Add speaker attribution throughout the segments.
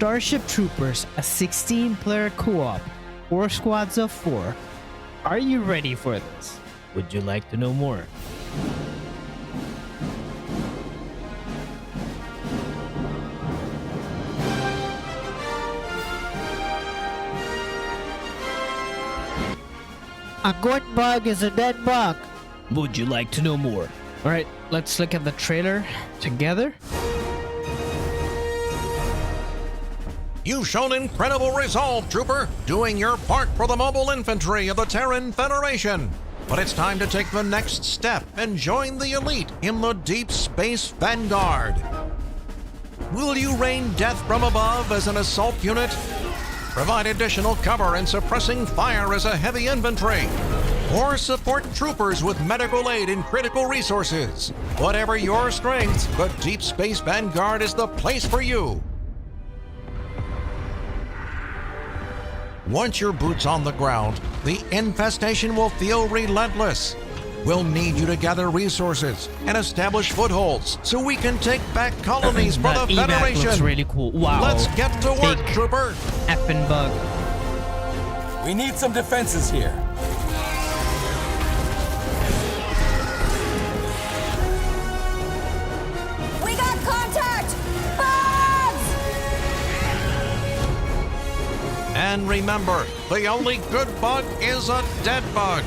Speaker 1: Starship Troopers, a 16-player co-op, 4 squads of 4. Are you ready for this? Would you like to know more? A good bug is a dead bug. Would you like to know more? Alright, let's look at the trailer together.
Speaker 2: You've shown incredible resolve, Trooper, doing your part for the mobile infantry of the Terran Federation. But it's time to take the next step and join the elite in the Deep Space Vanguard. Will you rain death from above as an assault unit? Provide additional cover and suppressing fire as a heavy infantry? Or support troopers with medical aid and critical resources? Whatever your strengths, the Deep Space Vanguard is the place for you. Once your boot's on the ground, the infestation will feel relentless. We'll need you to gather resources and establish footholds so we can take back colonies for the Federation.
Speaker 1: Looks really cool. Wow.
Speaker 2: Let's get to work,
Speaker 1: Big
Speaker 2: Trooper.
Speaker 1: Effing bug.
Speaker 3: We need some defenses here.
Speaker 4: We got contact! Bugs!
Speaker 2: And remember, the only good bug is a dead bug.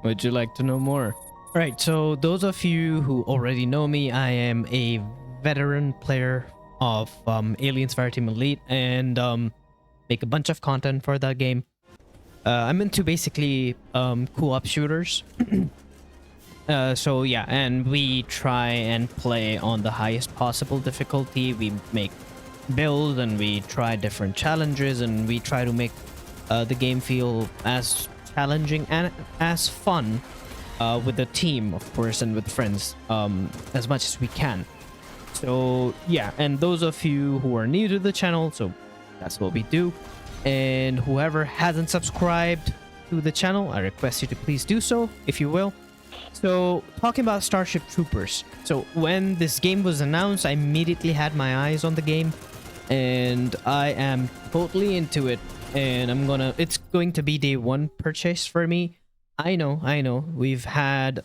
Speaker 1: Would you like to know more? Alright, so those of you who already know me, I am a veteran player of Aliens Fireteam Elite and make a bunch of content for that game. I'm into basically co-op shooters. So yeah, and we try and play on the highest possible difficulty. We make builds and we try different challenges and we try to make the game feel as challenging and as fun with the team, of course, and with friends as much as we can. So yeah, and those of you who are new to the channel, so that's what we do. And whoever hasn't subscribed to the channel, I request you to please do so, if you will. So talking about Starship Troopers, so when this game was announced, I immediately had my eyes on the game and I am totally into it. And it's going to be day one purchase for me. I know. We've had,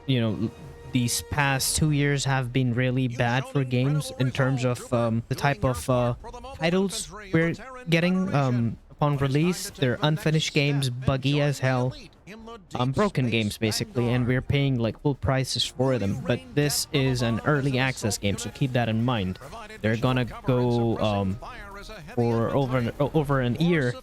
Speaker 1: these past 2 years have been really bad for games in terms of the type of titles we're getting upon release. They're unfinished games, buggy as hell, broken games basically, and we're paying like full prices for them. But this is an early access game, so keep that in mind. They're gonna go for over an year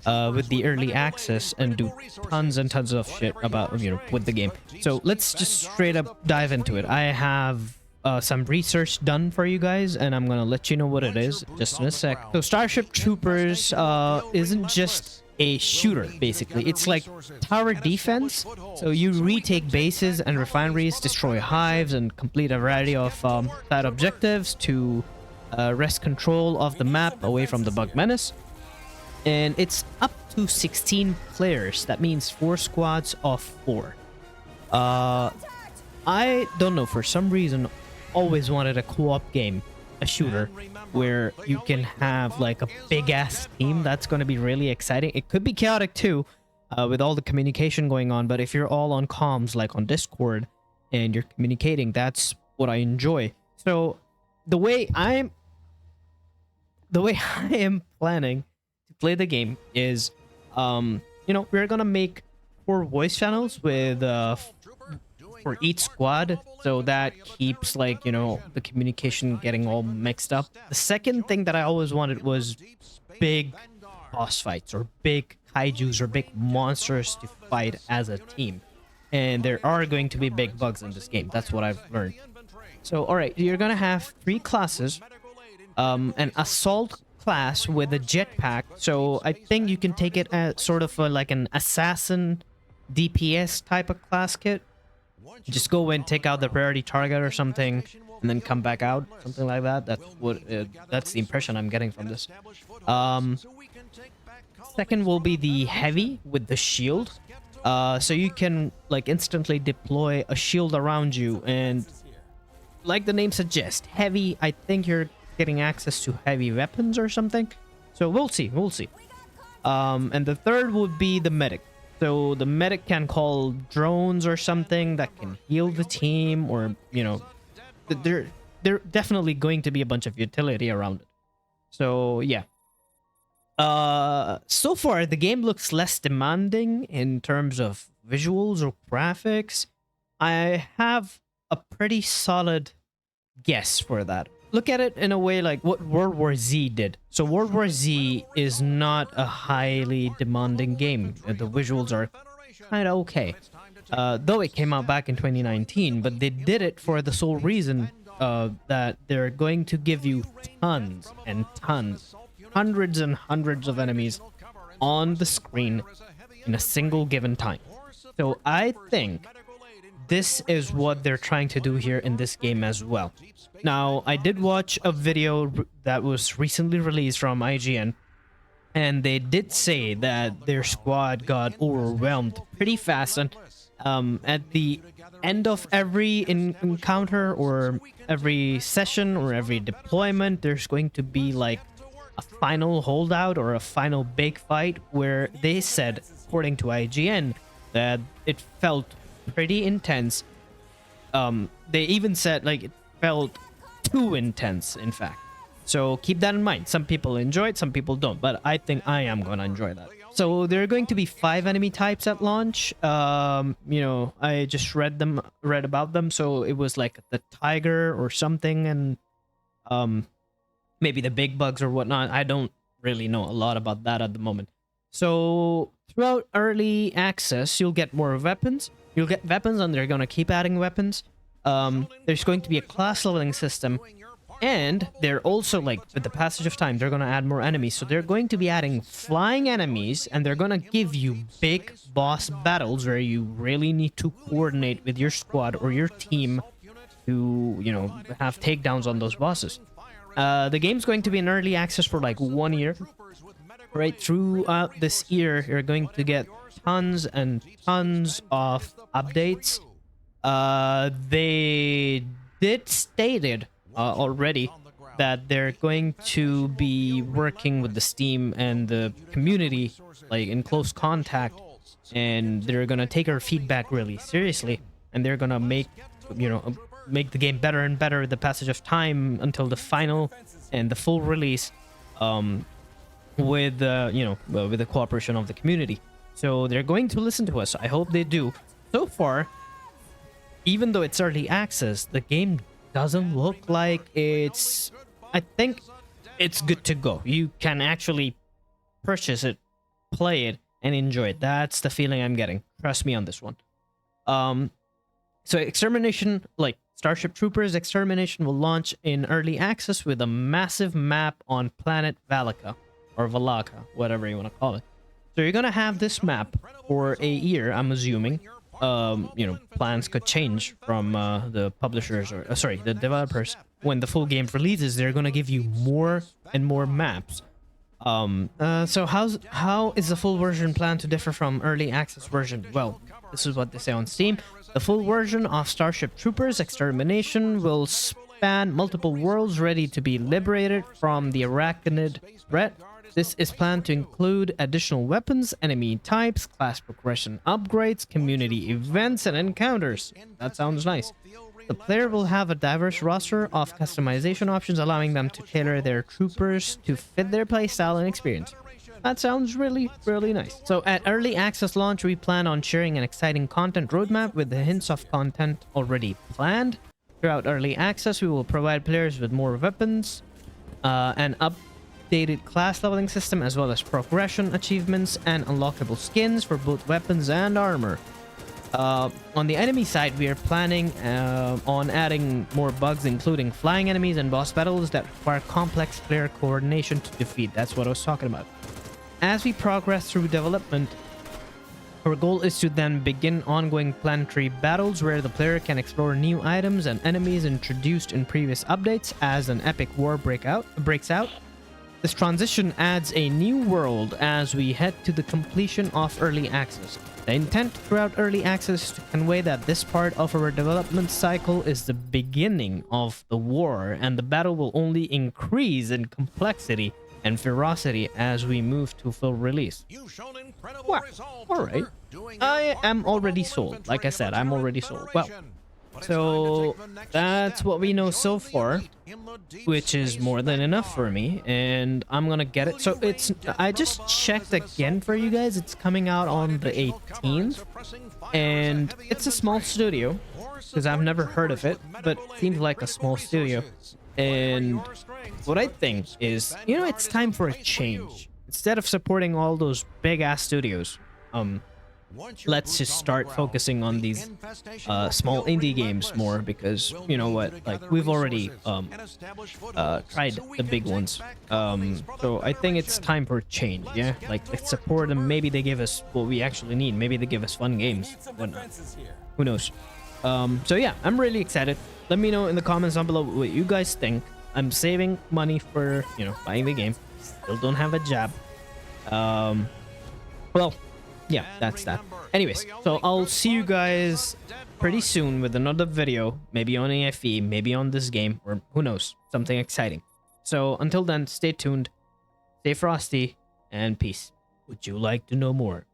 Speaker 1: with the early access and do tons and tons of shit about with the game. So let's just straight up dive into it. I have some research done for you guys and I'm gonna let you know what it is just in a sec. So Starship Troopers isn't just a shooter, basically. It's like tower defense. So you retake bases and refineries, destroy hives, and complete a variety of side objectives to wrest control of the map away from the bug menace. And it's up to 16 players. That means 4 squads of 4. I don't know, for some reason, always wanted a co-op game, a shooter, where you can have like a big-ass team. That's going to be really exciting. It could be chaotic too, with all the communication going on, but if you're all on comms, like on Discord, and you're communicating, that's what I enjoy. So the way I am planning to play the game is, we're gonna make 4 voice channels with for each squad, so that keeps like the communication getting all mixed up. The second thing that I always wanted was big boss fights or big kaijus or big monsters to fight as a team, and there are going to be big bugs in this game. That's what I've learned. So alright, you're gonna have 3 classes. An assault class with a jetpack, so I think you can take it as sort of like an assassin DPS type of class kit. Just go and take out the priority target or something and then come back out, something like that. That's the impression I'm getting from this. Second will be the heavy with the shield, so you can like instantly deploy a shield around you and like the name suggests, heavy. I think you're getting access to heavy weapons or something. So we'll see. We'll see. And the third would be the medic. So the medic can call drones or something that can heal the team, or, you know, there definitely going to be a bunch of utility around it. So yeah. So far the game looks less demanding in terms of visuals or graphics. I have a pretty solid guess for that. Look at it in a way like what World War Z did. So World War Z is not a highly demanding game. The visuals are kind of okay. Though it came out back in 2019, but they did it for the sole reason that they're going to give you tons and tons, hundreds and hundreds of enemies on the screen in a single given time. So I think this is what they're trying to do here in this game as well. Now, I did watch a video that was recently released from IGN, and they did say that their squad got overwhelmed pretty fast, and at the end of every encounter or every session or every deployment, there's going to be like a final holdout or a final big fight, where they said, according to IGN, that it felt pretty intense. They even said like it felt too intense, in fact. So keep that in mind. Some people enjoy it, some people don't, but I think I am gonna enjoy that. So there are going to be 5 enemy types at launch. You know, I just read about them. So it was like the tiger or something, and maybe the big bugs or whatnot. I don't really know a lot about that at the moment. So throughout early access, you'll get more weapons. You'll get weapons, and they're gonna keep adding weapons. There's going to be a class leveling system, and they're also, like, with the passage of time, they're gonna add more enemies. So they're going to be adding flying enemies, and they're gonna give you big boss battles where you really need to coordinate with your squad or your team to, you know, have takedowns on those bosses. The game's going to be in early access for like 1 year. Right throughout this year, you're going to get tons and tons of updates. They did stated already that they're going to be working with the Steam and the community, like, in close contact, and they're gonna take our feedback really seriously, and they're gonna make, you know, make the game better and better with the passage of time until the final and the full release, with you know, with the cooperation of the community. So they're going to listen to us. I hope they do. So far, even though it's early access, the game doesn't look like it's... I think it's good to go. You can actually purchase it, play it, and enjoy it. That's the feeling I'm getting. Trust me on this one. So Extermination, like Starship Troopers, Extermination will launch in early access with a massive map on planet Valaka, or Valaka, whatever you want to call it. So you're gonna have this map for a year, I'm assuming. You know, plans could change from the publishers, or sorry, the developers. When the full game releases, they're gonna give you more and more maps. So how is the full version planned to differ from early access version? Well, this is what they say on Steam. The full version of Starship Troopers Extermination will span multiple worlds ready to be liberated from the arachnid threat. This is planned to include additional weapons, enemy types, class progression upgrades, community events, and encounters. That sounds nice. The player will have a diverse roster of customization options, allowing them to tailor their troopers to fit their playstyle and experience. That sounds really, really nice. So at early access launch, we plan on sharing an exciting content roadmap with the hints of content already planned. Throughout early access, we will provide players with more weapons, and updated class leveling system, as well as progression achievements and unlockable skins for both weapons and armor. On the enemy side, we are planning on adding more bugs, including flying enemies and boss battles that require complex player coordination to defeat. That's what I was talking about. As we progress through development, our goal is to then begin ongoing planetary battles where the player can explore new items and enemies introduced in previous updates as an epic war breaks out. This transition adds a new world as we head to the completion of early access. The intent throughout early access is to convey that this part of our development cycle is the beginning of the war, and the battle will only increase in complexity and ferocity as we move to full release.
Speaker 2: You've shown incredible
Speaker 1: Well,
Speaker 2: resolve,
Speaker 1: all right.
Speaker 2: Trooper, doing your
Speaker 1: I
Speaker 2: part
Speaker 1: am
Speaker 2: for the
Speaker 1: already
Speaker 2: mobile
Speaker 1: sold.
Speaker 2: infantry
Speaker 1: Like I
Speaker 2: of the
Speaker 1: said, I'm
Speaker 2: Terran
Speaker 1: already sold. Well,
Speaker 2: Federation. But it's
Speaker 1: so
Speaker 2: time to take the next
Speaker 1: that's
Speaker 2: step
Speaker 1: what we
Speaker 2: and
Speaker 1: know
Speaker 2: join
Speaker 1: so
Speaker 2: the
Speaker 1: far,
Speaker 2: elite in the deep
Speaker 1: which is
Speaker 2: space
Speaker 1: more than enough for
Speaker 2: vanguard.
Speaker 1: me, and I'm gonna get it. So it's, I just checked again for you guys. It's coming out on the 18th, and it's a small studio because I've never heard of it, but it seems like a small studio. And what I think is, you know, it's time for a change. Instead of supporting all those big ass studios, let's just start focusing on these small indie games more, because you know what, like we've already tried the big ones. So I think it's time for a change. Yeah, like let's support them. Maybe they give us what we actually need. Maybe they give us fun games. Whatnot. Who knows? So yeah, I'm really excited. Let me know in the comments down below what you guys think. I'm saving money for, you know, buying the game. Still don't have a job. Well, yeah, that's that. Anyways, so I'll see you guys pretty soon with another video, maybe on AFE, maybe on this game, or who knows, something exciting. So until then, stay tuned, stay frosty, and peace. Would you like to know more?